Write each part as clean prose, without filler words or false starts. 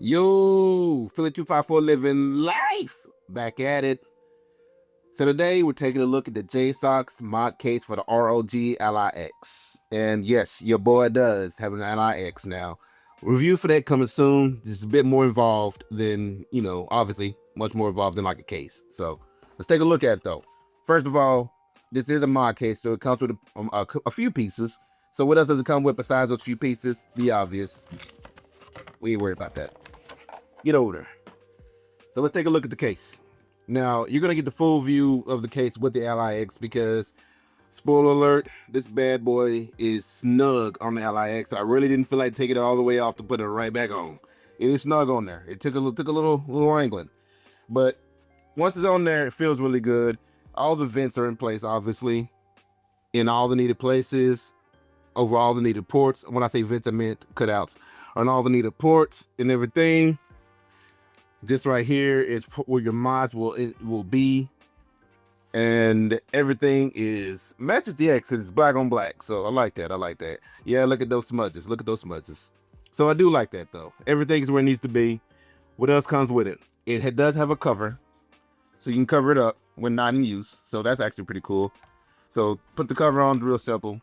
Yo, Philly 254 living life. Back at it. So today we're taking a look at the JSAUX ModCase for the ROG LIX. And yes, your boy does have an LIX now. Review for that coming soon. This is a bit more involved than, obviously much more involved than like a case. So let's take a look at it though. First of all, this is a mod case, so it comes with a few pieces. So what else does it come with besides those few pieces? The obvious. We ain't worried about that. Get over there. So let's take a look at the case. Now, you're going to get the full view of the case with the LIX because, spoiler alert, this bad boy is snug on the LIX. I really didn't feel like taking it all the way off to put it right back on. It is snug on there. It took a little wrangling. But once it's on there, it feels really good. All the vents are in place, obviously, in all the needed places, over all the needed ports. When I say vents, I meant cutouts. On all the needed ports and everything. This right here is where your mods will be, and everything is matches the X because it's black on black. So I like that. I like that. Yeah, look at those smudges. Look at those smudges. So I do like that though. Everything is where it needs to be. What else comes with it? It does have a cover, so you can cover it up when not in use. So that's actually pretty cool. So put the cover on, real simple.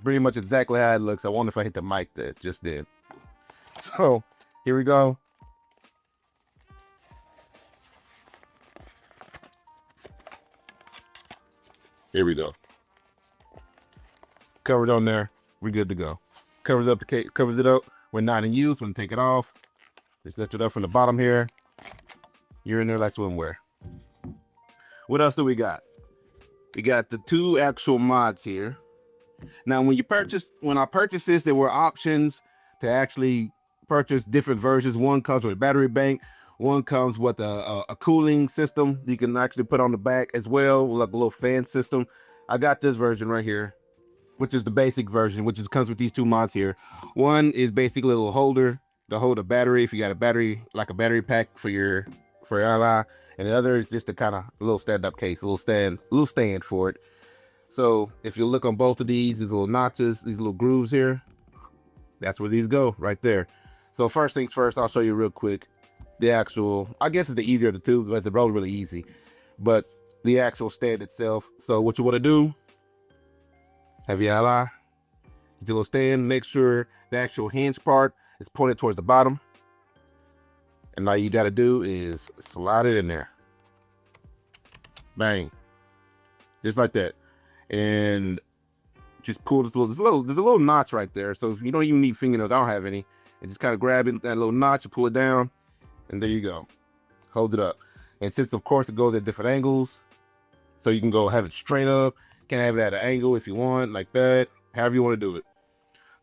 Pretty much exactly how it looks. I wonder if I hit the mic that just did. So here we go. Here we go. Covered on there. We're good to go. Covers up the case. Covers it up. We're not in use. When take it off, just lift it up from the bottom here. You're in there like swimwear. What else do we got? We got the two actual mods here. Now, when I purchased this, there were options to actually purchase different versions. One comes with a battery bank. One comes with a cooling system you can actually put on the back as well, like a little fan system. I got this version right here, which is the basic version, which comes with these two mods here. One is basically a little holder to hold a battery if you got a battery, like a battery pack for your ally, and the other is just a kind of a little stand-up case, a little stand for it. So if you look on both of these little notches, these little grooves here, that's where these go right there. So first things first, I'll show you real quick. The actual, I guess it's the easier of the two, but they're both really easy. But the actual stand itself. So what you want to do, have your ally, get your little stand, make sure the actual hinge part is pointed towards the bottom. And all you got to do is slide it in there. Bang. Just like that. And just pull this there's a little notch right there. So if you don't even need fingernails, I don't have any. And just kind of grab it, that little notch, and pull it down. And there you go. Hold it up. And since, of course, it goes at different angles, so you can go have it straight up. You can have it at an angle if you want, like that, however you want to do it.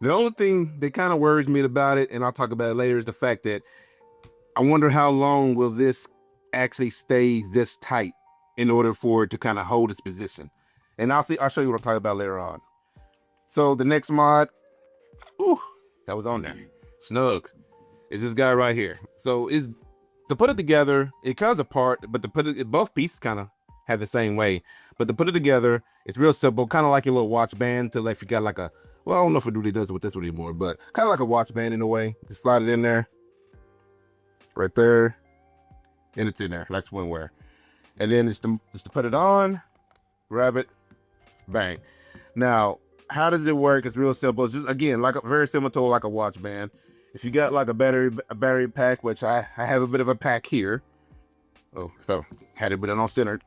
The only thing that kind of worries me about it, and I'll talk about it later, is the fact that I wonder how long will this actually stay this tight in order for it to kind of hold its position. And I'll show you what I'm talking about later on. So the next mod, that was on there. Snug. Is this guy right here. So to put it together, it comes apart, but both pieces kind of have the same way. But to put it together, it's real simple, kind of like your little watch band to if you got like well, I don't know if it really does it with this one anymore, but kind of like a watch band in a way. Just slide it in there, right there, and it's in there like swimwear. And then it's to put it on, grab it, bang. Now, how does it work? It's real simple. It's just, again, very similar to like a watch band. If you got like a battery pack, which I have a bit of a pack here. Oh, so had it on centered.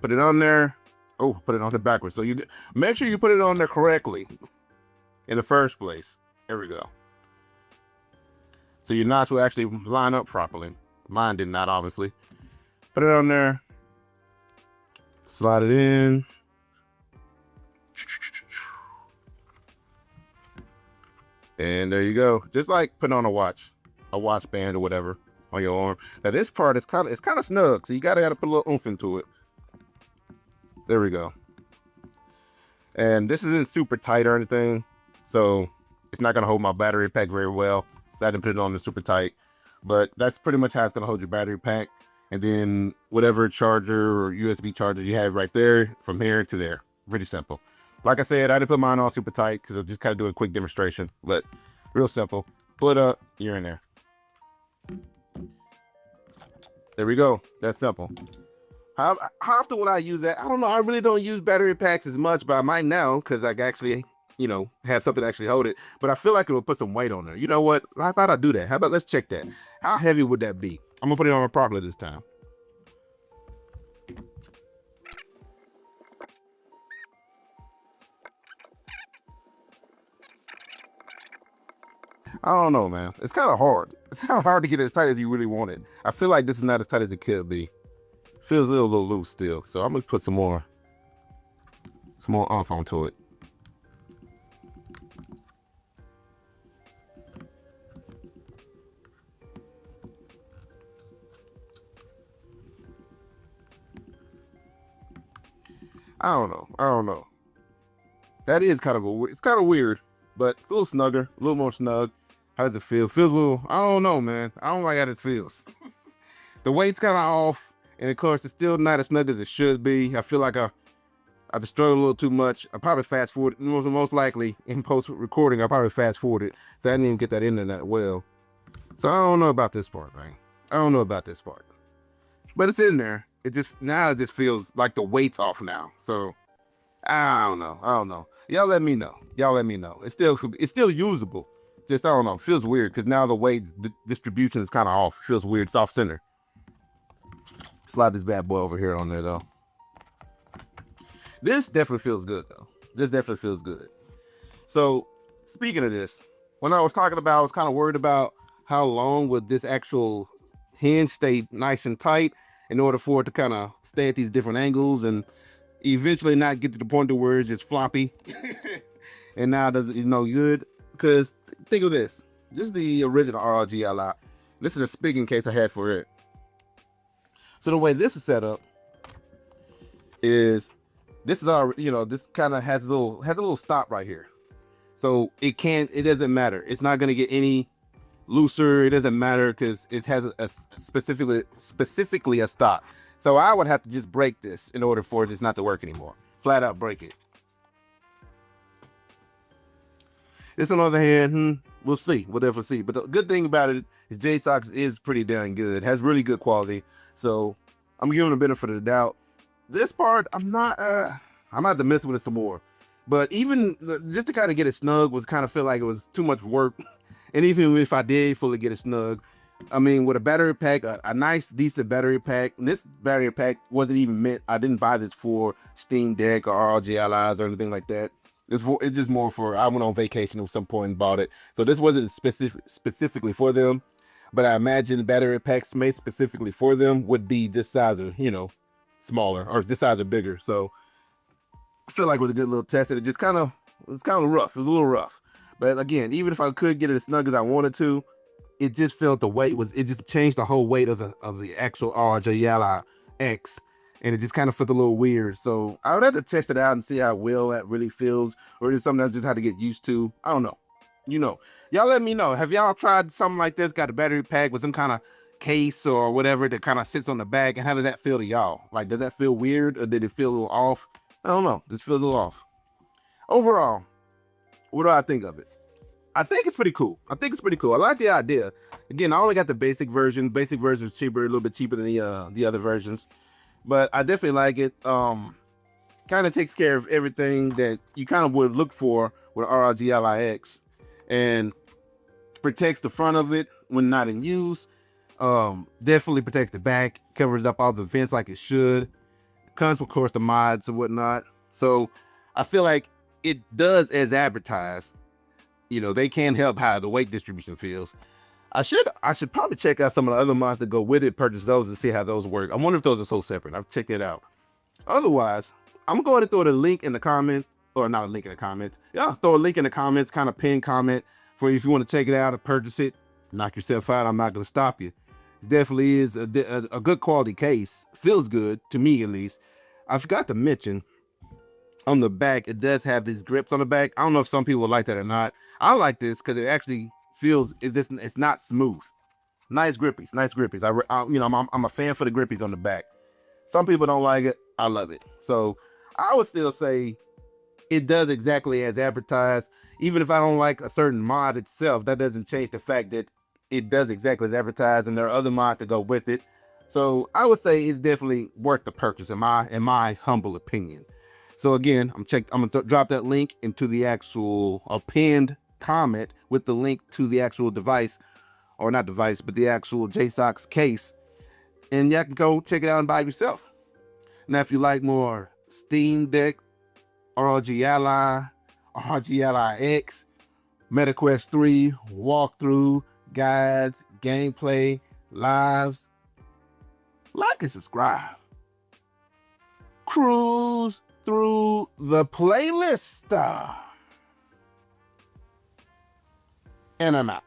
Put it on there. Oh, put it on the backwards. So you make sure you put it on there correctly in the first place. There we go. So your knots will actually line up properly. Mine did not, obviously. Put it on there. Slide it in. And there you go. Just like putting on a watch band or whatever on your arm. Now this part is kind of snug, so you gotta put a little oomph into it. There we go. And this isn't super tight or anything, so it's not gonna hold my battery pack very well. So I didn't put it on the super tight, but that's pretty much how it's gonna hold your battery pack. And then whatever charger or USB charger you have right there, from here to there. Pretty simple. Like I said, I didn't put mine on super tight because I'm just kind of doing a quick demonstration, but real simple. Pull it up, you're in there. There we go. That's simple. How often would I use that? I don't know. I really don't use battery packs as much, but I might now because I actually, you know, have something to actually hold it. But I feel like it will put some weight on there. You know what? How about I do that? How about let's check that? How heavy would that be? I'm gonna put it on properly this time. I don't know, man. It's kind of hard. It's kind of hard to get as tight as you really want it. I feel like this is not as tight as it could be. Feels a little loose still. So I'm gonna put some more oomph onto it. I don't know. That is kind of it's kind of weird, but it's a little snugger, a little more snug. How does it feel? Feels a little, I don't know, man. I don't like how this feels. The weight's kind of off, and of course, it's still not as snug as it should be. I feel like I destroyed a little too much. I probably fast forward, most likely in post recording, I probably fast forwarded, so I didn't even get that in there that well. So I don't know about this part, man. I don't know about this part, but it's in there. It just feels like the weight's off now. So I don't know. Y'all let me know. It's still usable. Just I don't know. It feels weird because now the weight distribution is kind of off. It feels weird. It's off center. Slide this bad boy over here on there though. This definitely feels good though. This definitely feels good. So speaking of this, when I was talking about, I was kind of worried about how long would this actual hinge stay nice and tight in order for it to kind of stay at these different angles and eventually not get to the point to where it's just floppy. And now it's no good. Because think of this. This is the original ROG Ally. This is a speaking case I had for it. So the way this is set up is this is our, this kind of has a little stop right here. So it doesn't matter. It's not going to get any looser. It doesn't matter because it has a specifically a stop. So I would have to just break this in order for this not to work anymore. Flat out break it. This, on the other hand, we'll see. We'll definitely see. But the good thing about it is JSAUX is pretty damn good. It has really good quality. So I'm giving it a benefit of the doubt. This part, I'm not to mess with it some more. But even just to kind of get it snug was kind of feel like it was too much work. And even if I did fully get it snug, I mean, with a battery pack, a nice, decent battery pack. And this battery pack wasn't even meant, I didn't buy this for Steam Deck or ROG Allies or anything like that. It's just more for, I went on vacation at some point and bought it. So this wasn't specifically for them. But I imagine battery packs made specifically for them would be this size or, smaller, or this size or bigger. So I feel like it was a good little test. And it's kind of rough. It was a little rough. But again, even if I could get it as snug as I wanted to, it just felt the weight it just changed the whole weight of the actual ROG Ally X. And it just kind of felt a little weird. So I would have to test it out and see how well that really feels. Or is it something I just had to get used to? I don't know. Y'all let me know. Have y'all tried something like this? Got a battery pack with some kind of case or whatever that kind of sits on the back? And how does that feel to y'all? Like, does that feel weird or did it feel a little off? I don't know. Just feels a little off. Overall, what do I think of it? I think it's pretty cool. I like the idea. Again, I only got the basic version. Basic version is cheaper, a little bit cheaper than the other versions. But I definitely like it. Kind of takes care of everything that you kind of would look for with ROG Ally X, and protects the front of it when not in use. Definitely protects the back, covers up all the vents like it should. Comes with, of course, the mods and whatnot. So I feel like it does as advertised. They can help how the weight distribution feels. I should probably check out some of the other mods that go with it, purchase those and see how those work. I wonder if those are so separate. I've checked it out. Otherwise, I'm going to throw the link in the comments, or not a link in the comments. Yeah, throw a link in the comments, kind of pinned comment for you if you want to check it out or purchase it. Knock yourself out. I'm not going to stop you. It definitely is a good quality case. Feels good to me, at least. I forgot to mention on the back, it does have these grips on the back. I don't know if some people like that or not. I like this because it actually feels it's not smooth. Nice grippies. I'm a fan for the grippies on the back. Some people don't like it. I love it. So I would still say it does exactly as advertised. Even if I don't like a certain mod itself, that doesn't change the fact that it does exactly as advertised, and there are other mods that go with it. So I would say it's definitely worth the purchase in my humble opinion. So again, I'm gonna drop that link into the actual pinned comment with the link to the actual device, or not device, but the actual JSAUX case, and you can go check it out and buy it yourself. Now, if you like more Steam Deck, ROG Ally, ROG Ally X, MetaQuest 3 walkthrough, guides, gameplay, lives, like and subscribe. Cruise through the playlist. And I'm out.